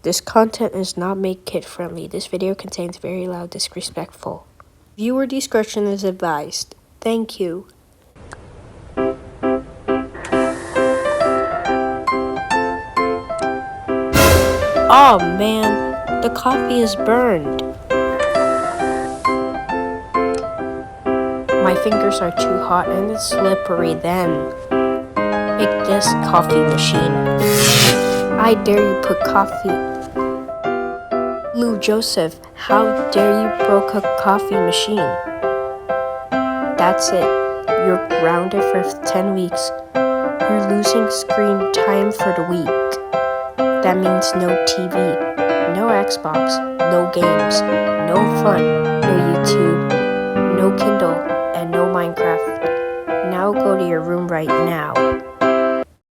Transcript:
This content is not made kid-friendly. This video contains very loud, disrespectful. Viewer discretion is advised. Thank you. Oh man, the coffee is burned. My fingers are too hot and it's slippery then. Make this coffee machine. I dare you put coffee. Lou Joseph, how dare you broke a coffee machine? That's it. You're grounded for 10 weeks. You're losing screen time for the week. That means no TV, no Xbox, no games, no fun, no YouTube, no Kindle, and no Minecraft. Now go to your room right now.